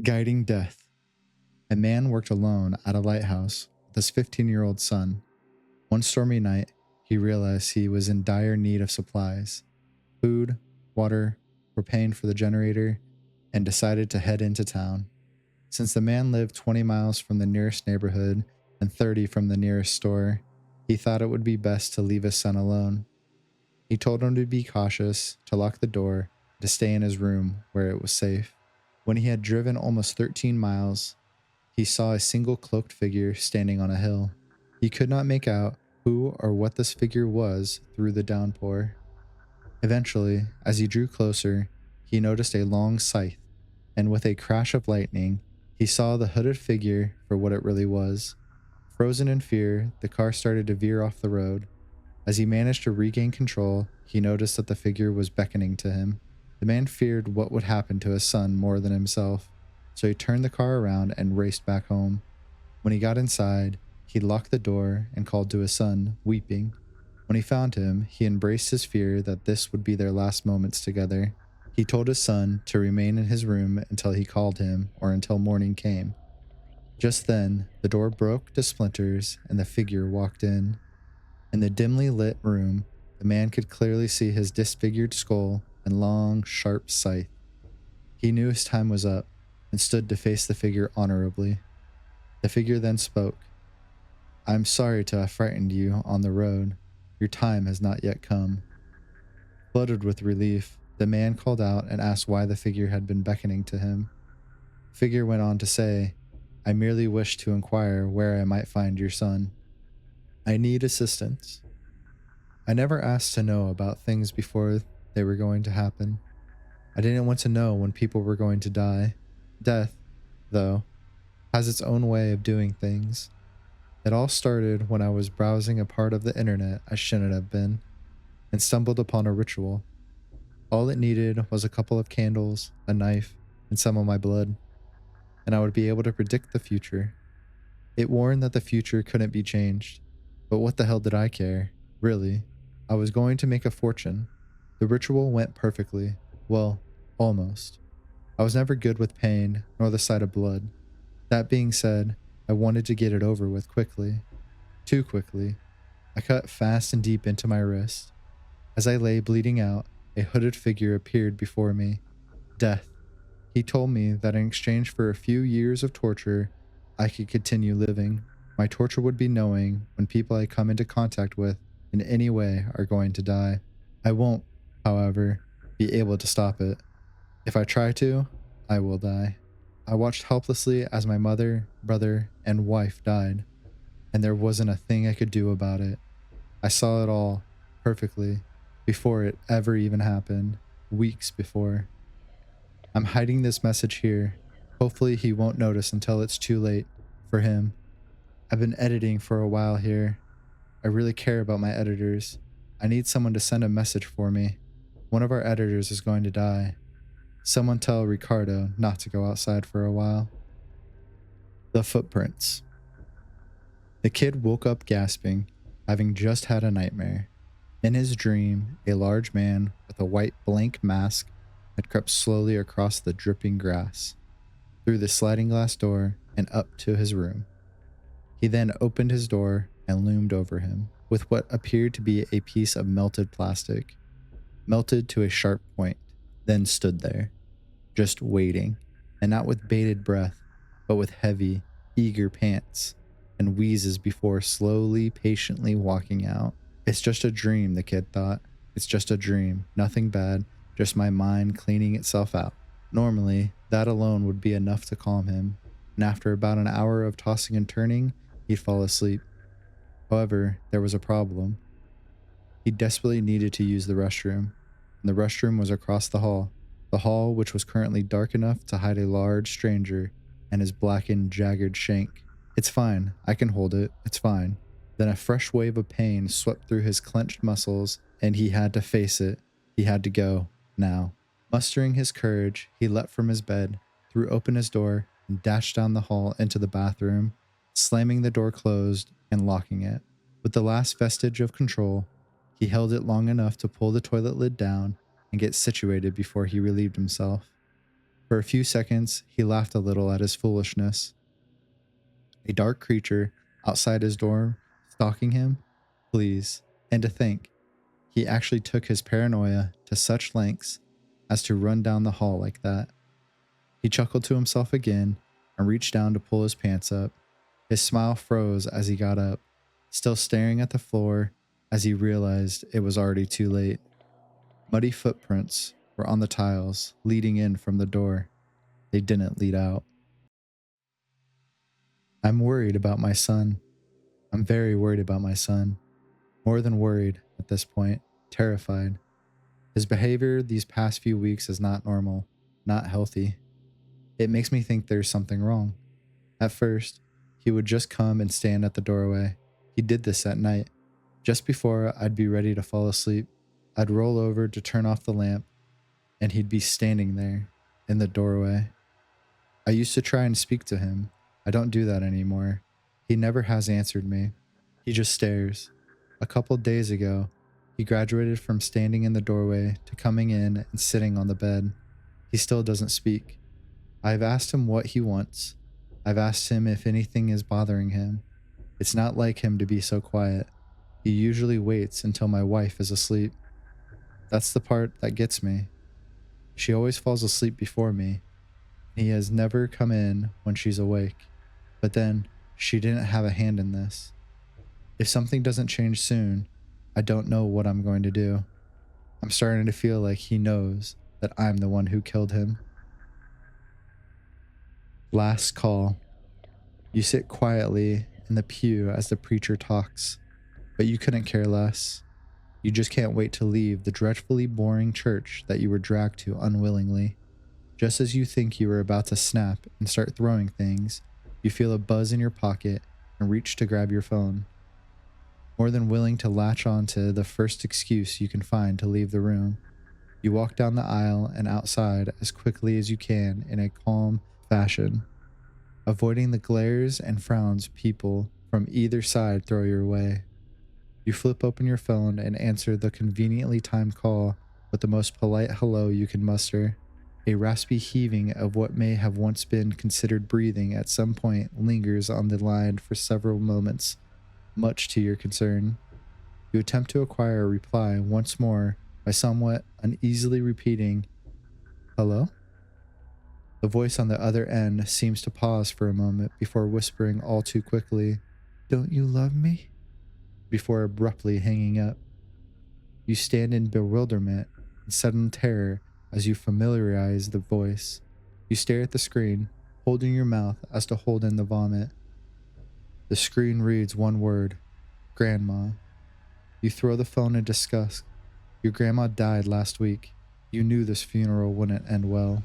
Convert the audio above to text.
Guiding death. A man worked alone at a lighthouse with his 15-year-old son. One stormy night, he realized he was in dire need of supplies: food, water, propane for the generator, and decided to head into town. Since the man lived 20 miles from the nearest neighborhood and 30 from the nearest store, he thought it would be best to leave his son alone. He told him to be cautious, to lock the door, to stay in his room where it was safe. When he had driven almost 13 miles, he saw a single cloaked figure standing on a hill. He could not make out who or what this figure was through the downpour. Eventually, as he drew closer, he noticed a long scythe, and with a crash of lightning, he saw the hooded figure for what it really was. Frozen in fear, the car started to veer off the road. As he managed to regain control, he noticed that the figure was beckoning to him. The man feared what would happen to his son more than himself, so he turned the car around and raced back home. When he got inside, he locked the door and called to his son, weeping. When he found him, he embraced his fear that this would be their last moments together. He told his son to remain in his room until he called him or until morning came. Just then, the door broke to splinters and the figure walked in. In the dimly lit room, the man could clearly see his disfigured skull and long, sharp scythe. He knew his time was up and stood to face the figure honorably. The figure then spoke. "I'm sorry to have frightened you on the road. Your time has not yet come." Flooded with relief, the man called out and asked why the figure had been beckoning to him. The figure went on to say, "I merely wish to inquire where I might find your son. I need assistance." I never asked to know about things before they were going to happen. I didn't want to know when people were going to die. Death, though, has its own way of doing things. It all started when I was browsing a part of the internet I shouldn't have been, and stumbled upon a ritual. All it needed was a couple of candles, a knife, and some of my blood, and I would be able to predict the future. It warned that the future couldn't be changed, but what the hell did I care? Really, I was going to make a fortune. The ritual went perfectly. Well, almost. I was never good with pain, nor the sight of blood. That being said, I wanted to get it over with quickly. Too quickly. I cut fast and deep into my wrist. As I lay bleeding out, a hooded figure appeared before me. Death. He told me that in exchange for a few years of torture, I could continue living. My torture would be knowing when people I come into contact with in any way are going to die. I won't, however, be able to stop it. If I try to, I will die. I watched helplessly as my mother, brother, and wife died, and there wasn't a thing I could do about it. I saw it all, perfectly, before it ever even happened, weeks before. I'm hiding this message here. Hopefully he won't notice until it's too late, for him. I've been editing for a while here. I really care about my editors. I need someone to send a message for me. One of our editors is going to die. Someone tell Ricardo not to go outside for a while. The footprints. The kid woke up gasping, having just had a nightmare. In his dream, a large man with a white blank mask had crept slowly across the dripping grass, through the sliding glass door and up to his room. He then opened his door and loomed over him with what appeared to be a piece of melted plastic, melted to a sharp point, then stood there, just waiting, and not with bated breath, but with heavy, eager pants and wheezes before slowly, patiently walking out. It's just a dream, the kid thought. It's just a dream, nothing bad, just my mind cleaning itself out. Normally, that alone would be enough to calm him, and after about an hour of tossing and turning, he'd fall asleep. However, there was a problem. He desperately needed to use the restroom, and the restroom was across the hall which was currently dark enough to hide a large stranger and his blackened, jagged shank. "It's fine, I can hold it, it's fine." Then a fresh wave of pain swept through his clenched muscles, and he had to face it. He had to go, now. Mustering his courage, he leapt from his bed, threw open his door, and dashed down the hall into the bathroom, slamming the door closed and locking it. With the last vestige of control, he held it long enough to pull the toilet lid down and get situated before he relieved himself. For a few seconds, he laughed a little at his foolishness. A dark creature outside his door stalking him? Please. And to think, he actually took his paranoia to such lengths as to run down the hall like that. He chuckled to himself again and reached down to pull his pants up. His smile froze as he got up, still staring at the floor as he realized it was already too late. Muddy footprints were on the tiles leading in from the door. They didn't lead out. I'm worried about my son. I'm very worried about my son. More than worried at this point, terrified. His behavior these past few weeks is not normal, not healthy. It makes me think there's something wrong. At first, he would just come and stand at the doorway. He did this at night. Just before I'd be ready to fall asleep, I'd roll over to turn off the lamp, and he'd be standing there in the doorway. I used to try and speak to him. I don't do that anymore. He never has answered me. He just stares. A couple days ago, he graduated from standing in the doorway to coming in and sitting on the bed. He still doesn't speak. I've asked him what he wants. I've asked him if anything is bothering him. It's not like him to be so quiet. He usually waits until my wife is asleep. That's the part that gets me. She always falls asleep before me. He has never come in when she's awake. But then, she didn't have a hand in this. If something doesn't change soon, I don't know what I'm going to do. I'm starting to feel like he knows that I'm the one who killed him. Last call. You sit quietly in the pew as the preacher talks, but you couldn't care less. You just can't wait to leave the dreadfully boring church that you were dragged to unwillingly. Just as you think you are about to snap and start throwing things, you feel a buzz in your pocket and reach to grab your phone. More than willing to latch on to the first excuse you can find to leave the room, you walk down the aisle and outside as quickly as you can in a calm fashion, avoiding the glares and frowns people from either side throw your way. You flip open your phone and answer the conveniently timed call with the most polite hello you can muster. A raspy heaving of what may have once been considered breathing at some point lingers on the line for several moments, much to your concern. You attempt to acquire a reply once more by somewhat uneasily repeating, "Hello?" The voice on the other end seems to pause for a moment before whispering all too quickly, "Don't you love me?" before abruptly hanging up. You stand in bewilderment and sudden terror as you familiarize the voice. You stare at the screen, holding your mouth as to hold in the vomit. The screen reads one word, "Grandma." You throw the phone in disgust. Your grandma died last week. You knew this funeral wouldn't end well.